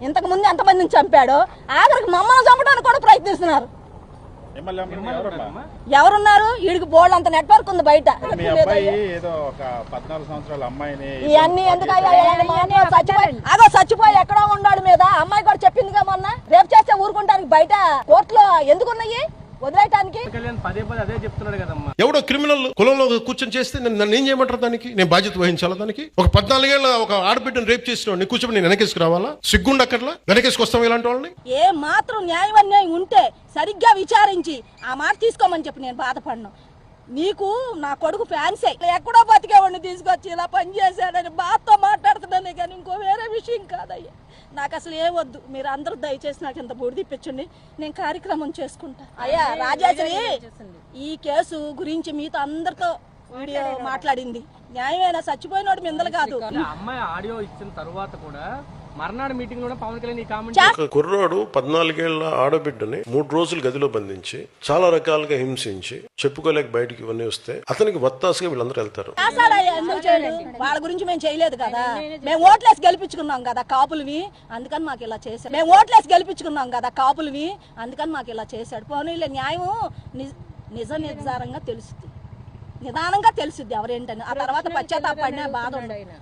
ఇంతకు ముందు ఎంతమందిని చంపాడో ఆఖరికి మమ్మల్ని చంపడానికి కూడా ప్రయత్నిస్తున్నారు. ఎవరున్నారు? వీడికి బోర్డు అంత నెట్వర్క్ ఉంది బయట. ఇవన్నీ ఎందుకు అదో చచ్చిపోయి ఎక్కడో ఉన్నాడు మీద అమ్మాయి కూడా చెప్పిందిగా మొన్న. రేపు చేస్తే ఊరుకుంటానికి బయట కోర్టులో ఎందుకున్నాయి వదిలేయటానికి? ఎవడో క్రిమినల్ కులంలో కూర్చొని చేస్తే నన్ను ఏం చేయమంటారు? దానికి నేను బాధ్యత వహించాలా? దానికి ఒక 14 ఏళ్ళ ఒక ఆడబిడ్డను రేపు చేసిన నీ కూర్చొని నేను వెనకేసుకు రావాలా? సిగ్గుండక్కర్లా? వెనకేసుకొస్తాం ఇలాంటి వాళ్ళని? ఏ మాత్రం న్యాయం ఉంటే సరిగ్గా విచారించి ఆ మాట తీసుకోమని చెప్పి నేను బాధపడను. నీకు నా కొడుకు ఫ్యాన్సే, ఎక్కడో బతికేవాడిని తీసుకొచ్చి ఇలా పని చేశాడని బాధతో మాట్లాడుతున్నానే కానీ ఇంకో వేరే విషయం కాదయ్యా. నాకు అసలు ఏ వద్దు, మీరు అందరూ దయచేసి నాకు ఇంత బూడి తిప్పించండి, నేను కార్యక్రమం చేసుకుంటా. అయ్యా రాజేశ్వరి ఈ కేసు గురించి మీతో అందరితో వీడియో మాట్లాడింది. న్యాయమైనా చచ్చిపోయినోడు మిందలు కాదు. అమ్మాయి ఆడియో ఇచ్చిన తర్వాత కూడా మర్నాడు మీటింగ్ లో పవన్ కళ్యాణ్ ఈ కామెంట్. కుర్రాడు 14 ఏళ్ల ఆడబిడ్డని 3 రోజులు గదిలో బంధించి చాలా రకాలుగా హింసించి చెప్పుకోలేక బయటికి ఇవన్నీ వస్తే అతనికి వత్తాసుగా వీళ్ళందరూ వెళ్తారు. వాళ్ళ గురించి మేము చేయలేదు కదా, మేము ఓట్లేసి గెలిపించుకున్నాం కదా కాపులవి, అందుకని మాకు ఇలా చేశాడు. మేము ఓట్లేసి గెలిపించుకున్నాం కదా కాపులవి, అందుకని మాకు ఇలా చేశాడు. పోనీలే, న్యాయం నిజ నిర్ధారంగా తెలుస్తుంది, నిదానంగా తెలుస్తుంది ఎవరేంటని. ఆ తర్వాత పశ్చాత్తాపడిన బాధ ఉండదు.